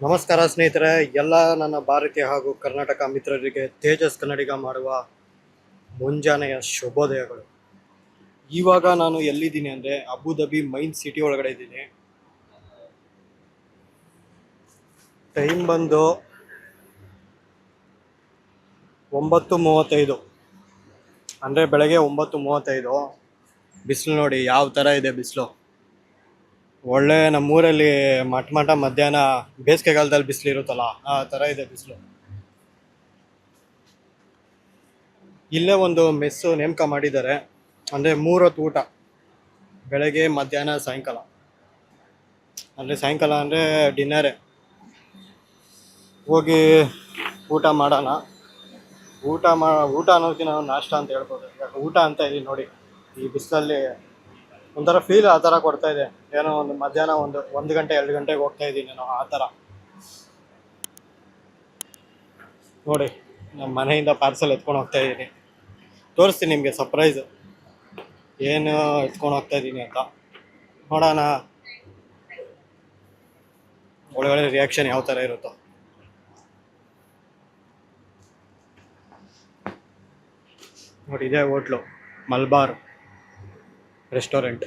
ನಮಸ್ಕಾರ ಸ್ನೇಹಿತರೆ, ಎಲ್ಲ ನನ್ನ ಭಾರತೀಯ ಹಾಗೂ ಕರ್ನಾಟಕ ಮಿತ್ರರಿಗೆ ತೇಜಸ್ ಕನ್ನಡಿಗ ಮಾಡುವ ಮುಂಜಾನೆಯ ಶುಭೋದಯಗಳು. ಇವಾಗ ನಾನು ಎಲ್ಲಿದ್ದೀನಿ ಅಂದರೆ ಅಬುಧಾಬಿ ಮೈನ್ ಸಿಟಿ ಒಳಗಡೆ ಇದ್ದೀನಿ. ಟೈಮ್ ಬಂದು 9:35 ಅಂದರೆ ಬೆಳಗ್ಗೆ 9:35. ಬಿಸಿಲು ನೋಡಿ ಯಾವ ಥರ ಇದೆ ಬಿಸಿಲು. ಒಳ್ಳೆ ನಮ್ಮೂರಲ್ಲಿ ಮಠ ಮಧ್ಯಾಹ್ನ ಬೇಸಿಗೆಗಾಲದಲ್ಲಿ ಬಿಸಿಲು ಇರುತ್ತಲ್ಲ ಆ ಥರ ಇದೆ ಬಿಸಿಲು. ಇಲ್ಲೇ ಒಂದು ಮೆಸ್ಸು ನೇಮಕ ಮಾಡಿದ್ದಾರೆ, ಅಂದರೆ 3 ಹೊತ್ತು ಊಟ, ಬೆಳಗ್ಗೆ ಮಧ್ಯಾಹ್ನ ಸಾಯಂಕಾಲ. ಅಂದರೆ ಸಾಯಂಕಾಲ ಅಂದರೆ ಡಿನ್ನರೇ. ಹೋಗಿ ಊಟ ಮಾಡೋಣ. ಊಟ ಅನ್ನೋದಕ್ಕಿಂತ ನಾವು ನಾಷ್ಟ ಅಂತ ಹೇಳ್ಬೋದು. ಊಟ ಅಂತ ಇದೀನಿ ನೋಡಿ, ಈ ಬಿಸಿಲಲ್ಲಿ ಒಂಥರ ಫೀಲ್ ಆ ಥರ ಕೊಡ್ತಾ ಇದೆ. ಏನೋ ಒಂದು ಮಧ್ಯಾಹ್ನ 1 ಗಂಟೆ 2 ಗಂಟೆಗೆ ಹೋಗ್ತಾ ಇದ್ದೀನಿ ನಾವು, ಆ ಥರ ನೋಡಿ. ನಮ್ಮ ಮನೆಯಿಂದ ಪಾರ್ಸಲ್ ಎತ್ಕೊಂಡು ಹೋಗ್ತಾ ಇದ್ದೀನಿ. ತೋರಿಸ್ತೀನಿ ನಿಮಗೆ ಸರ್ಪ್ರೈಸ್, ಏನು ಎತ್ಕೊಂಡು ಹೋಗ್ತಾ ಇದ್ದೀನಿ ಅಂತ. ನೋಡೋಣ ಒಳಗಡೆ ರಿಯಾಕ್ಷನ್ ಯಾವ ಥರ ಇರುತ್ತೋ. ನೋಡಿ, ಇದೇ ಹೋಟ್ಲು ಮಲ್ಬಾರ್ ರೆಸ್ಟೋರೆಂಟ್,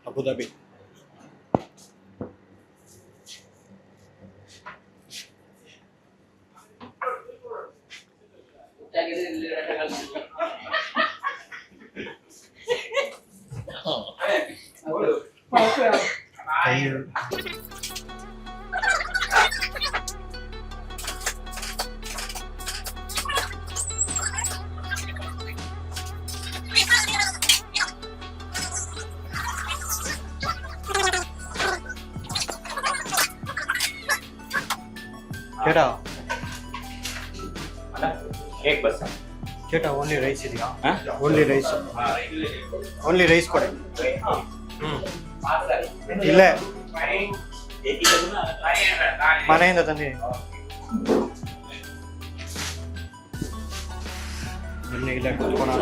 ಅಬುಧಾಬಿ. ಕೇಟ एक बस ಕೇಟ ಓನ್ಲಿ ರೈಸ್ ಇದೆಯಾ? ಓನ್ಲಿ ರೈಸ್, ಓನ್ಲಿ ರೈಸ್ ಕೊಡಿ. ಇಲ್ಲೇ ಮನೆಯಿಂದ ತಂದಿ. ಬನ್ನಿ ಇಲ್ಲೇ ಕುತ್ಕೊಳ್ಳೋಣ.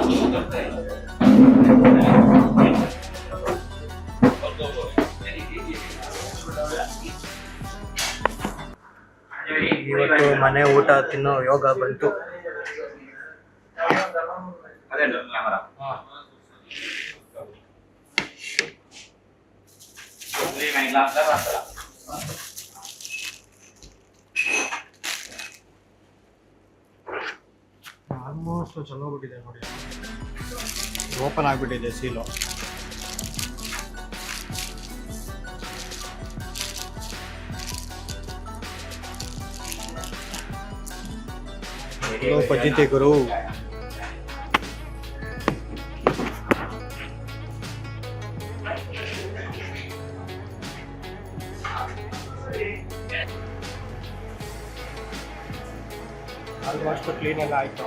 ಇವತ್ತು ಮನೆ ಊಟ ತಿನ್ನೋ ಯೋಗ ಬಂತು. ಆಲ್ಮೋಸ್ಟ್ ಚಲೋಗ್ಬಿಟ್ಟಿದೆ ನೋಡಿ, ಓಪನ್ ಆಗಿಬಿಟ್ಟಿದೆ ಸೀಲು. ಪದ್ಧತಿ ಗುರು. ಆಲ್ಮೋಸ್ಟ್ ಕ್ಲೀನ್ ಎಲ್ಲ ಆಯಿತು.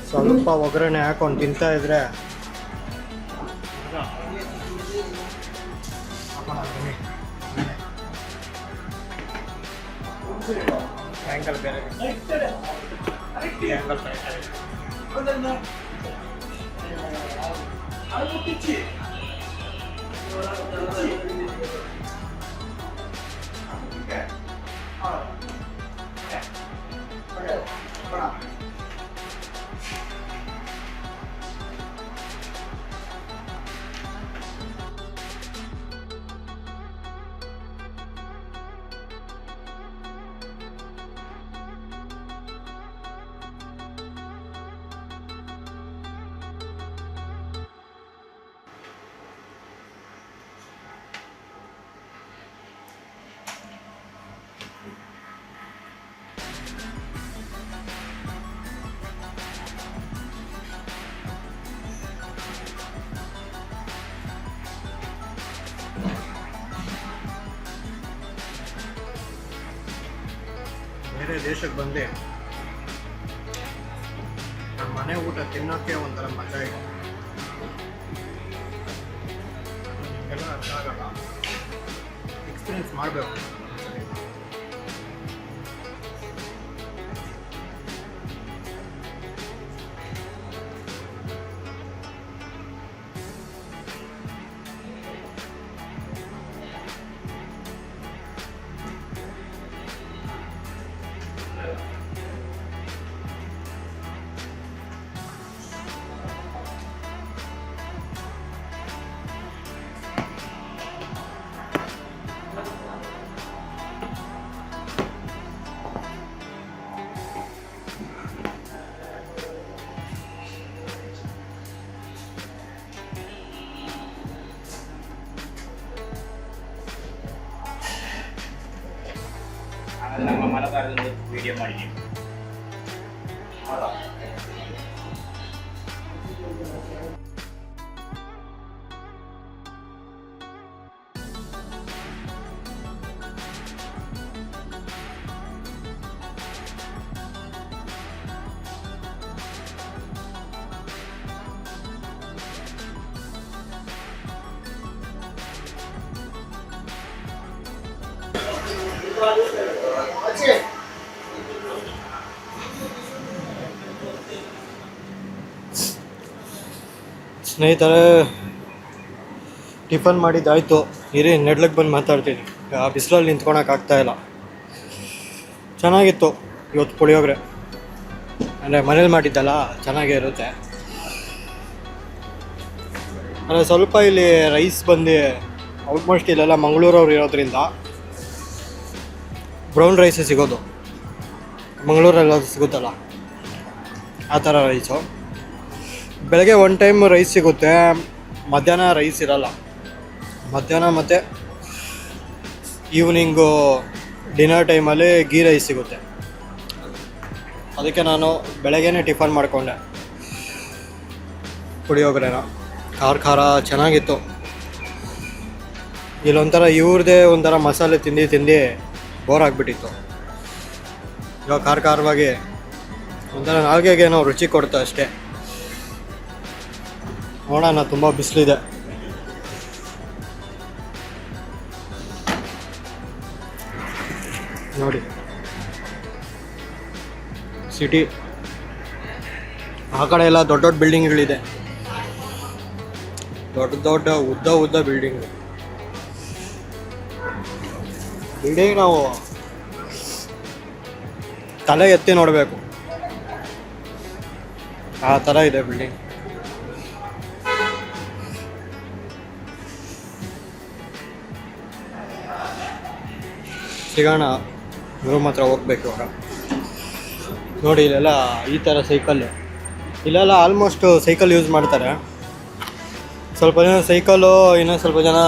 ಸ್ವಲ್ಪ ಒಗ್ಗರಣೆ ಹಾಕೊಂಡು ತಿಂತಾ ಇದ್ರೆ ಆ್ಯಂಗಲ್ ಬೇರೆ, ಆ್ಯಂಗಲ್ ಬೇರೆ ದೇಶಕ್ಕೆ ಬಂದು ನಮ್ಮ ಮನೆ ಊಟ ತಿನ್ನೋಕ್ಕೆ ಒಂಥರ ಮಜಾ ಇದೆ. ಎಲ್ಲ ಅರ್ಥ ಆಗಲ್ಲ, ಎಕ್ಸ್ಪೀರಿಯನ್ಸ್ ಮಾಡಬೇಕು. ನಮ್ಮ ಮಲತಾರದಲ್ಲಿ ವಿಡಿಯೋ ಮಾಡಿದ್ದೀವಿ. ಸ್ನೇಹಿತರೆ, ಟಿಫನ್ ಮಾಡಿದ್ದಾಯಿತು. ಇರಿ ನೆಡ್ಲಕ್ಕೆ ಬಂದು ಮಾತಾಡ್ತೀನಿ. ಆ ಬಿಸಿಲಲ್ಲಿ ನಿಂತ್ಕೊಳಕ್ಕಾಗ್ತಾಯಿಲ್ಲ. ಚೆನ್ನಾಗಿತ್ತು ಇವತ್ತು ಪುಳಿಯೋಗರೆ. ಅಂದರೆ ಮನೇಲಿ ಮಾಡಿದ್ದಲ್ಲ, ಚೆನ್ನಾಗೇ ಇರುತ್ತೆ. ಅಂದರೆ ಸ್ವಲ್ಪ ಇಲ್ಲಿ ರೈಸ್ ಬಂದು ಆಲ್ಮೋಸ್ಟ್ ಇಲ್ಲೆಲ್ಲ ಮಂಗಳೂರವ್ರು ಇರೋದ್ರಿಂದ ಬ್ರೌನ್ ರೈಸೇ ಸಿಗೋದು. ಮಂಗಳೂರಲ್ಲಿ ಸಿಗುತ್ತಲ್ಲ ಆ ಥರ ರೈಸು. ಬೆಳಗ್ಗೆ ಒನ್ ಟೈಮ್ ರೈಸ್ ಸಿಗುತ್ತೆ, ಮಧ್ಯಾಹ್ನ ರೈಸ್ ಇರಲ್ಲ. ಮಧ್ಯಾಹ್ನ ಮತ್ತು ಈವ್ನಿಂಗು ಡಿನ್ನರ್ ಟೈಮಲ್ಲಿ ಗೀ ರೈಸ್ ಸಿಗುತ್ತೆ. ಅದಕ್ಕೆ ನಾನು ಬೆಳಗ್ಗೆನೇ ಟಿಫನ್ ಮಾಡಿಕೊಂಡೆ ಪುಳಿಯೋಗರೆನ. ಖಾರ ಖಾರ ಚೆನ್ನಾಗಿತ್ತು. ಇಲ್ಲೊಂಥರ ಇವ್ರದ್ದೇ ಒಂಥರ ಮಸಾಲೆ ತಿಂದು ಬೋರ್ ಆಗಿಬಿಟ್ಟಿತ್ತು. ಇವಾಗ ಖಾರ ಖಾರವಾಗಿ ಒಂಥರ ನಾಲ್ಗೆಗೇನೋ ರುಚಿ ಕೊಡ್ತು ಅಷ್ಟೇ. ನೋಡೋಣ, ತುಂಬ ಬಿಸಿಲಿದೆ. ನೋಡಿ ಸಿಟಿ ಆ ಕಡೆ ಎಲ್ಲ ದೊಡ್ಡ ದೊಡ್ಡ ಬಿಲ್ಡಿಂಗ್ಗಳಿದೆ. ದೊಡ್ಡ ಉದ್ದ ಬಿಲ್ಡಿಂಗ್ ನಾವು ತಲೆ ಎತ್ತಿ ನೋಡಬೇಕು, ಆ ಥರ ಇದೆ ಬಿಲ್ಡಿಂಗ್. ಸಿಗೋಣ, ರೂಮ್ ಹತ್ರ ಹೋಗ್ಬೇಕು ಇವಾಗ. ನೋಡಿ ಇಲ್ಲೆಲ್ಲ ಈ ಥರ ಸೈಕಲ್ಲು, ಇಲ್ಲೆಲ್ಲ ಆಲ್ಮೋಸ್ಟ್ ಸೈಕಲ್ ಯೂಸ್ ಮಾಡ್ತಾರೆ. ಸ್ವಲ್ಪ ಜನ ಸೈಕಲ್ಲು, ಇನ್ನೂ ಸ್ವಲ್ಪ ಜನ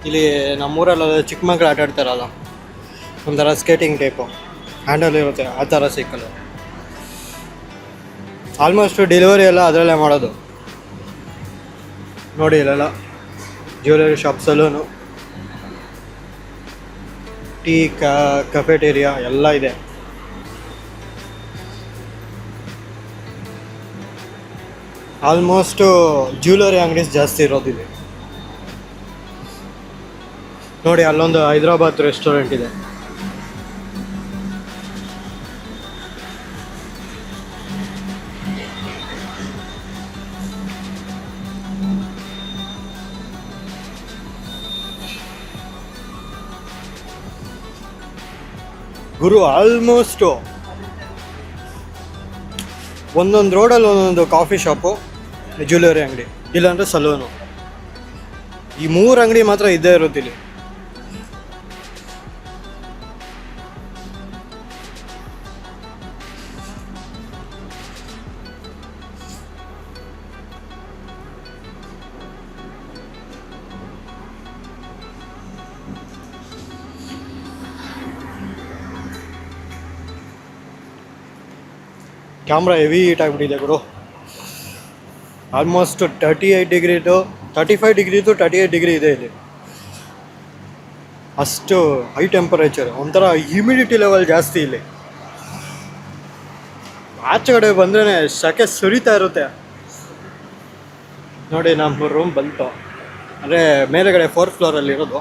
ಇಲ್ಲಿ ನಮ್ಮೂರಲ್ಲ ಚಿಕ್ಕ ಮಕ್ಕಳು ಆಟ ಆಡ್ತಾರಲ್ಲ, ಒಂಥರ ಸ್ಕೇಟಿಂಗ್ ಟೈಪು ಹ್ಯಾಂಡಲ್ ಇರುತ್ತೆ, ಆ ಥರ ಸೈಕಲ್ಲು. ಆಲ್ಮೋಸ್ಟ್ ಡೆಲಿವರಿ ಎಲ್ಲ ಅದರಲ್ಲೇ ಮಾಡೋದು. ನೋಡಿ ಇಲ್ಲೆಲ್ಲ ಜ್ಯುವೆಲರಿ ಶಾಪ್, ಸಲೂನು, ಟೀ, ಕಫೆಟೇರಿಯಾ ಎಲ್ಲ ಇದೆ. ಆಲ್ಮೋಸ್ಟು ಜ್ಯುವೆಲರಿ ಅಂಗಡೀಸ್ ಜಾಸ್ತಿ ಇರೋದಿದೆ. ನೋಡಿ ಅಲ್ಲೊಂದು ಹೈದ್ರಾಬಾದ್ ರೆಸ್ಟೋರೆಂಟ್ ಇದೆ. ಗುರು ಆಲ್ಮೋಸ್ಟು ಒಂದೊಂದು ರೋಡಲ್ಲಿ ಒಂದೊಂದು ಕಾಫಿ ಶಾಪು, ಜ್ಯುವೆಲರಿ ಅಂಗಡಿ, ಇಲ್ಲಾಂದರೆ ಸಲೂನು. ಈ 3 ಅಂಗಡಿ ಮಾತ್ರ ಇದ್ದೇ ಇರುತ್ತಿಲ್ಲಿ. ಕ್ಯಾಮ್ರಾ ಹೆವಿ ಹೀಟ್ ಆಗಿಬಿಟ್ಟಿದೆ ಗುರು. ಆಲ್ಮೋಸ್ಟ್ 38 ಡಿಗ್ರಿದು 35 ಡಿಗ್ರಿದು 38 ಡಿಗ್ರಿ ಇದೆ ಇಲ್ಲಿ. ಅಷ್ಟು ಹೈ ಟೆಂಪರೇಚರ್, ಒಂಥರ ಹ್ಯೂಮಿಡಿಟಿ ಲೆವೆಲ್ ಜಾಸ್ತಿ ಇಲ್ಲಿ. ಆಚೆ ಕಡೆ ಬಂದ್ರೆ ಸೆಕೆ ಸುರಿತಾ ಇರುತ್ತೆ. ನೋಡಿ ನಮ್ಮ ರೂಮ್ ಬಂತು, ಅಂದರೆ ಮೇಲೆಗಡೆ 4th ಫ್ಲೋರಲ್ಲಿ ಇರೋದು.